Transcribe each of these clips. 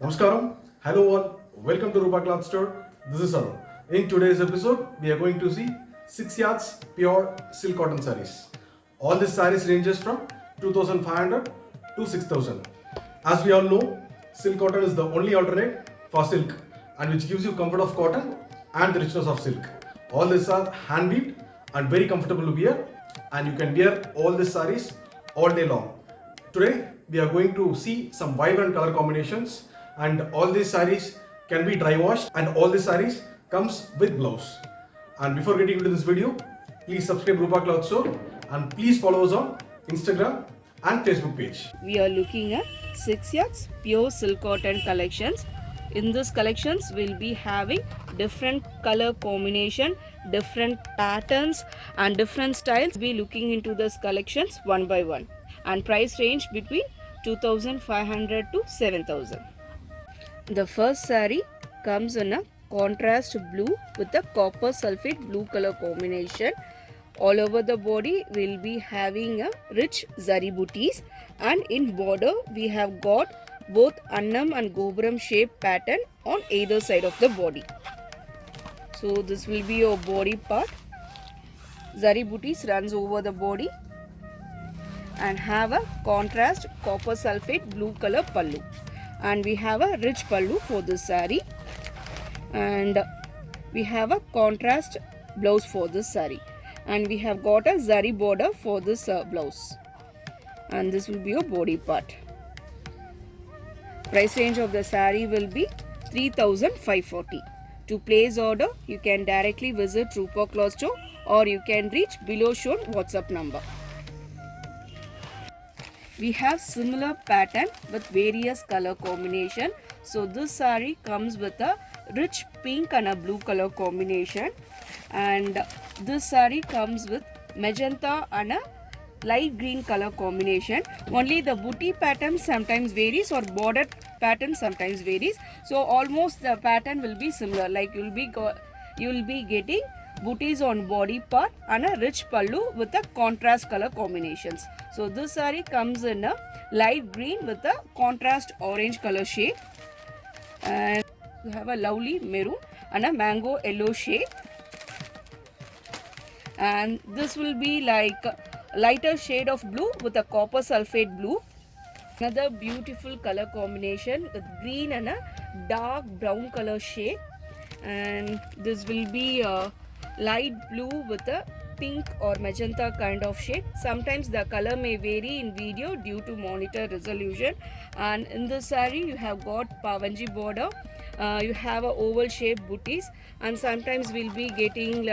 Namaskaram. Hello all. Welcome to Rupa Cloth Store. This is Arun. In today's episode, we are going to see 6 yards pure silk cotton sarees. All these sarees ranges from 2500 to 6000. As we all know, silk cotton is the only alternate for silk and which gives you comfort of cotton and the richness of silk. All these are hand weaved and very comfortable to wear, and you can wear all these sarees all day long. Today we are going to see some vibrant color combinations, and all these sarees can be dry washed, and all these sarees comes with blouse. And before getting into this video, please subscribe Rupa Cloth Store and please follow us on Instagram and Facebook page. We are looking at 6 yards pure silk cotton collections. In this collections we'll be having different color combination, different patterns and different styles. We'll be looking into this collections one by one, and price range between 2500 to 7000. The first saree comes in a contrast blue with a copper sulfate blue color combination. All over the body we'll be having a rich zari booties, and in border we have got both Annam and Gopuram shape pattern on either side of the body. So this will be your body part. Zari booties runs over the body and have a contrast copper sulfate blue color pallu, and we have a rich pallu for this saree, and we have a contrast blouse for this saree, and we have got a zari border for this blouse, and this will be your body part. Price range of the saree will be 3540. To place order, you can directly visit Rupa Cloth Store or you can reach below shown WhatsApp number. We have similar pattern with various color combination. So this saree comes with a rich pink and a blue color combination, and this saree comes with magenta and a light green color combination. Only the booty pattern sometimes varies or border pattern sometimes varies. So almost the pattern will be similar. Like you will be getting booties on body part and a rich pallu with a contrast color combinations. So this saree comes in a light green with a contrast orange color shade, and you have a lovely maroon and a mango yellow shade, and this will be like lighter shade of blue with a copper sulfate blue. Another beautiful color combination with green and a dark brown color shade, and this will be a light blue with a pink or magenta kind of shade. Sometimes the color may vary in video due to monitor resolution. And in this saree you have got pavanji border, you have a oval shaped booties, and sometimes we'll be getting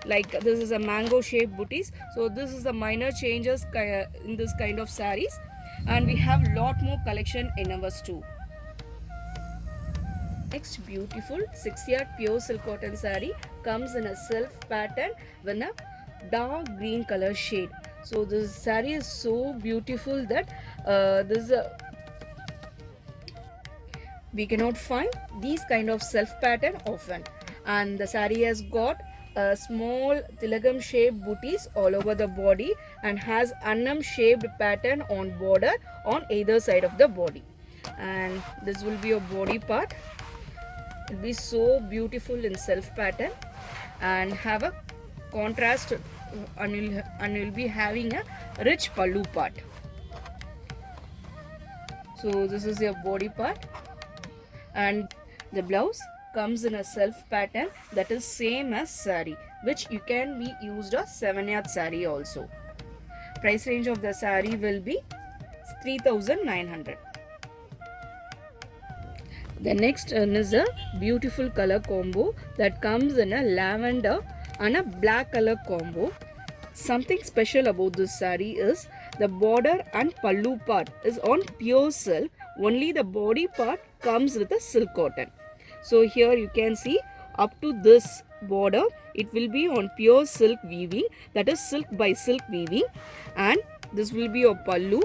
like this is a mango shaped booties. So this is the minor changes in this kind of sarees, and we have lot more collection in our store. Next beautiful 6 yard pure silk cotton saree comes in a self pattern with a dark green color shade. So this saree is so beautiful that we cannot find these kind of self pattern often, and the saree has got small tilagam shaped booties all over the body and has annam shaped pattern on border on either side of the body, and this will be your body part. It will be so beautiful in self pattern and have a contrast, and you'll be having a rich pallu part. So this is your body part, and the blouse comes in a self pattern that is same as saree, which you can be used a 7 yard saree also. Price range of the saree will be 3900. The next is a beautiful color combo that comes in a lavender and a black color combo. Something special about this saree is the border and pallu part is on pure silk. Only the body part comes with a silk cotton. So here you can see up to this border it will be on pure silk weaving, that is silk by silk weaving, and this will be your pallu.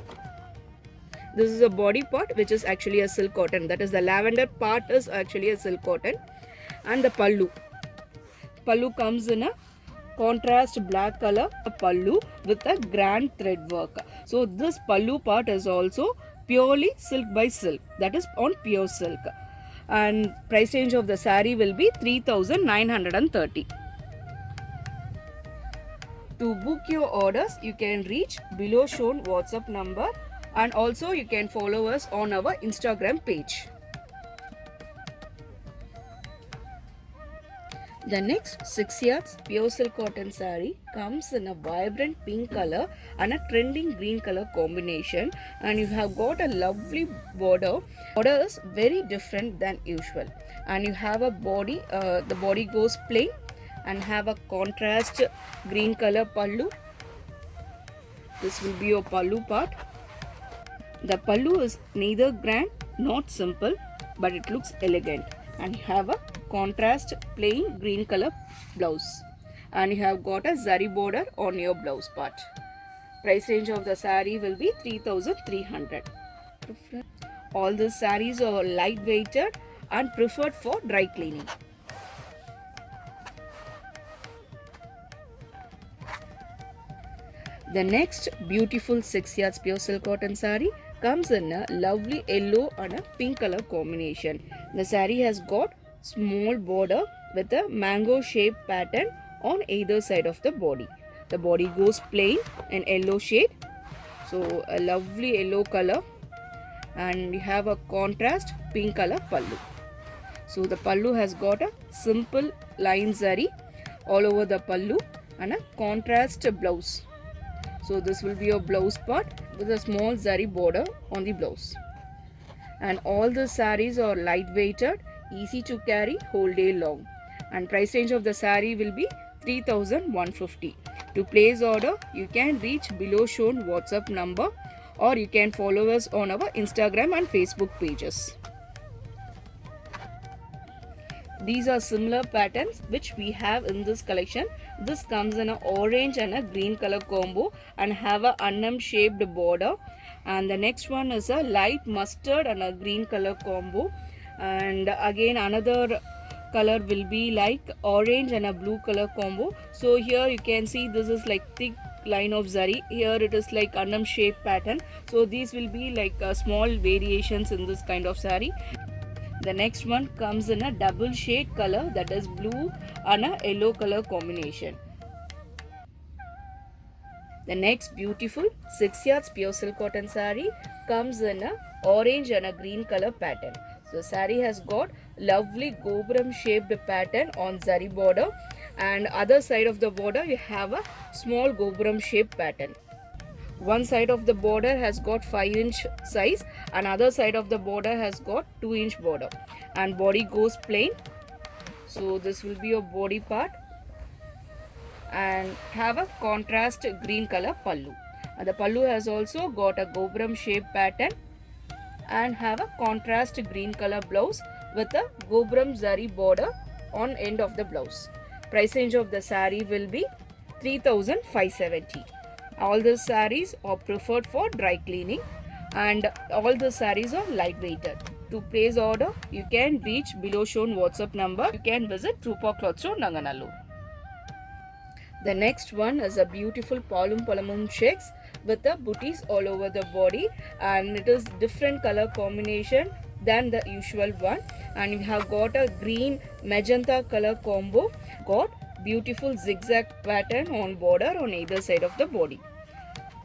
This is a body part which is actually a silk cotton, that is the lavender part is actually a silk cotton, and the pallu comes in a contrast black color pallu with a grand thread work. So this pallu part is also purely silk by silk, that is on pure silk. And price range of the saree will be 3930. To book your orders, you can reach below shown WhatsApp number, and also you can follow us on our Instagram page. The next 6 yards pure silk cotton saree comes in a vibrant pink color and a trending green color combination, and you have got a lovely border. Border is very different than usual, and you have a body, the body goes plain and have a contrast green color pallu. This will be your pallu part. The pallu is neither grand not simple, but it looks elegant, and you have a contrast plain green color blouse, and you have got a zari border on your blouse part. Price range of the saree will be 3300. All the sarees are light weighted and preferred for dry cleaning. The next beautiful 6 yards pure silk cotton saree comes in a lovely yellow and a pink color combination. The saree has got small border with a mango shaped pattern on either side of the body. The body goes plain in yellow shade, so a lovely yellow color, and you have a contrast pink color pallu. So the pallu has got a simple line zari all over the pallu and a contrast blouse. So this will be your blouse part with a small zari border on the blouse. And all the sarees are light weighted, easy to carry whole day long. And price range of the saree will be 3150. To place order, you can reach below shown WhatsApp number, or you can follow us on our Instagram and Facebook pages. These are similar patterns which we have in this collection. This comes in an orange and a green color combo and have a annam shaped border. And the next one is a light mustard and a green color combo. And again another color will be like orange and a blue color combo. So here you can see this is like thick line of zari. Here it is like annam shaped pattern. So these will be like small variations in this kind of saree. The next one comes in a double shade color, that is blue and a yellow color combination. The next beautiful 6 yards pure silk cotton saree comes in a orange and a green color pattern. So saree has got lovely gobram shaped pattern on zari border, and other side of the border you have a small gobram shaped pattern. One side of the border has got 5-inch size, and other side of the border has got 2-inch border, and body goes plain. So this will be your body part, and have a contrast green color pallu. And the pallu has also got a gobram shaped pattern and have a contrast green color blouse with a gobram zari border on end of the blouse. Price range of the saree will be 3570. All the sarees are preferred for dry cleaning, and all the sarees are light weighted. To place order, you can reach below shown WhatsApp number. You can visit Rupa Cloth Store, Nanganallur. The next one is a beautiful Palum Palamum checks with the booties all over the body, and it is different color combination than the usual one, and you have got a green magenta color combo, got beautiful zigzag pattern on border on either side of the body.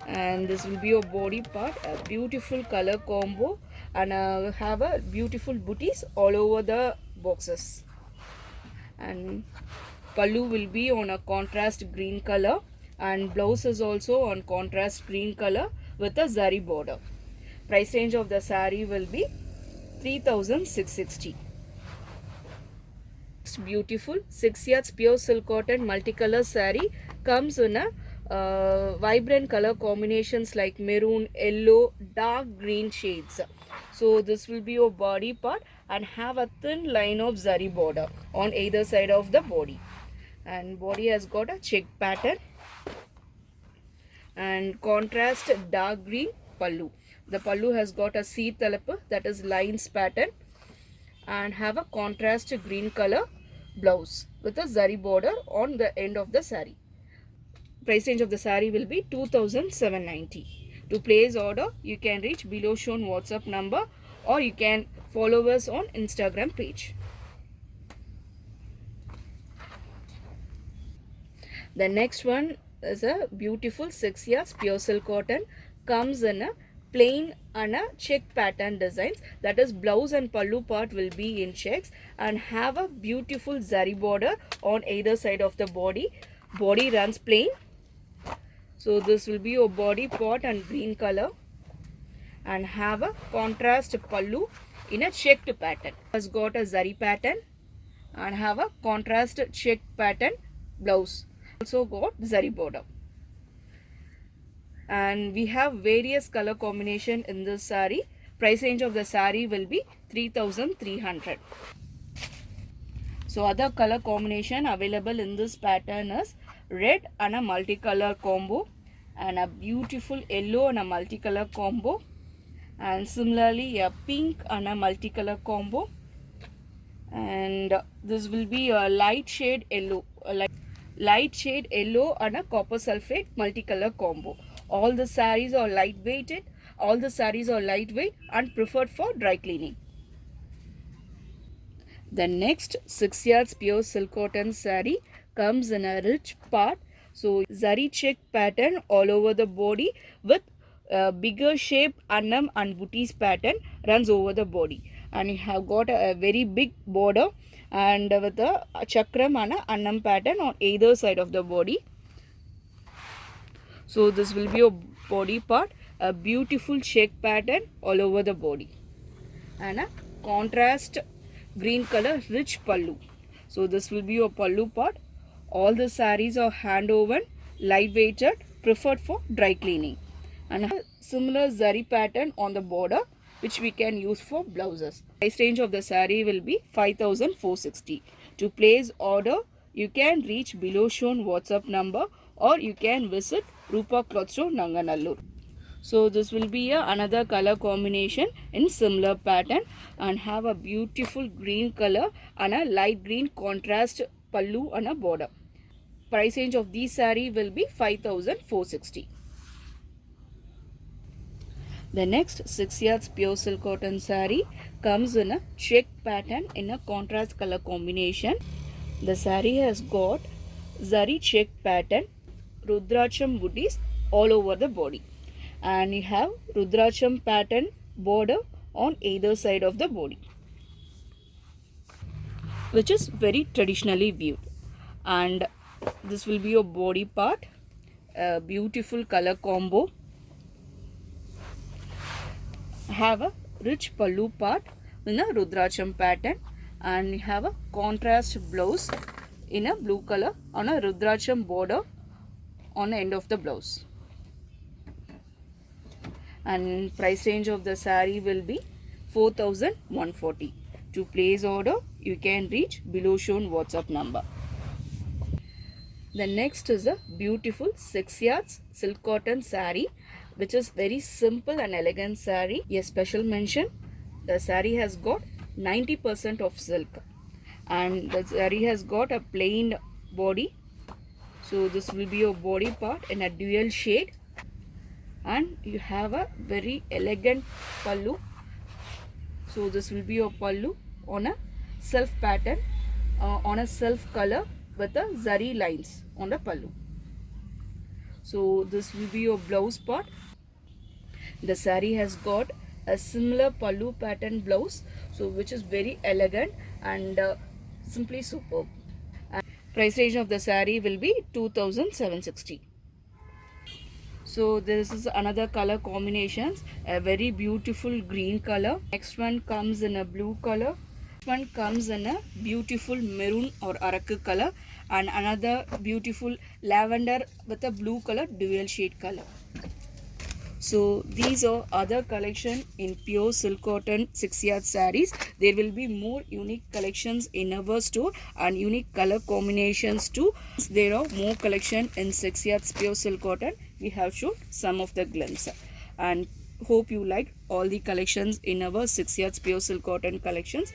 And this will be your body part, a beautiful color combo, and have a beautiful booties all over the boxes. And pallu will be on a contrast green color, and blouse is also on contrast green color with a zari border. Price range of the saree will be 3660. Beautiful 6 yards pure silk cotton multicolor saree comes in a vibrant color combinations like maroon, yellow, dark green shades. So this will be your body part and have a thin line of zari border on either side of the body, and body has got a check pattern and contrast dark green pallu. The pallu has got a C talapa, that is lines pattern, and have a contrast green color blouse with a zari border on the end of the saree. Price range of the saree will be 2790. To place order, you can reach below shown WhatsApp number or you can follow us on Instagram page. The next one is a beautiful 6 yards pure silk cotton. Comes in a plain and a check pattern designs, that is blouse and pallu part will be in checks and have a beautiful zari border on either side of the body. Body runs plain. So this will be your body part and green color and have a contrast pallu in a checked pattern. Has got a zari pattern and have a contrast check pattern blouse. Also got zari border. And we have various color combination in this saree. Price range of the saree will be 3,300. So other color combination available in this pattern is red and a multicolor combo and a beautiful yellow and a multicolor combo, and similarly a pink and a multicolor combo, and this will be a light shade yellow, light shade yellow and a copper sulfate multicolor combo. All the sarees are lightweighted, and preferred for dry cleaning. The next 6 yards pure silk cotton saree comes in a rich part. So zari check pattern all over the body with bigger shape annam and booties pattern runs over the body, and you have got a very big border and with a chakram and a annam pattern on either side of the body. So this will be your body part, a beautiful check pattern all over the body and a contrast green color rich pallu. So this will be your pallu part. All the sarees are hand woven, light weighted, preferred for dry cleaning, and a similar zari pattern on the border which we can use for blouses. Price range of the saree will be 5,460. To place order, you can reach below shown WhatsApp number or you can visit Rupa Cloth Store, Nanganallur. So this will be another color combination in similar pattern and have a beautiful green color and a light green contrast pallu and a border. Price range of these saree will be 5,460. The next 6 yards pure silk cotton saree comes in a check pattern in a contrast color combination. The saree has got zari check pattern, Rudracham booties all over the body, and you have Rudracham pattern border on either side of the body, which is very traditionally viewed. And this will be your body part, a beautiful color combo. Have a rich pallu part in a Rudracham pattern and you have a contrast blouse in a blue color on a Rudracham border on the end of the blouse. And price range of the saree will be 4,140. To place order, you can reach below shown WhatsApp number. The next is a beautiful 6 yards silk cotton saree, which is very simple and elegant saree. A special mention, the saree has got 90% of silk and the saree has got a plain body. So this will be your body part in a dual shade and you have a very elegant pallu. So this will be your pallu on a self pattern, on a self color with the zari lines on the pallu. So this will be your blouse part. The saree has got a similar pallu pattern blouse, so which is very elegant and simply superb. And price range of the saree will be 2,760. So this is another color combinations, a very beautiful green color. Next one comes in a blue color. Next one comes in a beautiful maroon or arakku color, and another beautiful lavender with a blue color dual shade color. So these are other collection in pure silk cotton 6 yard sarees. There will be more unique collections in our store and unique color combinations too. There are more collection in 6 yards pure silk cotton. We have shown some of the glimpse and hope you like all the collections in our 6 yards pure silk cotton collections.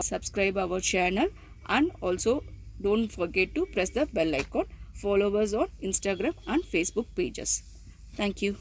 Subscribe our channel and also don't forget to press the bell icon. Follow us on Instagram and Facebook pages. Thank you.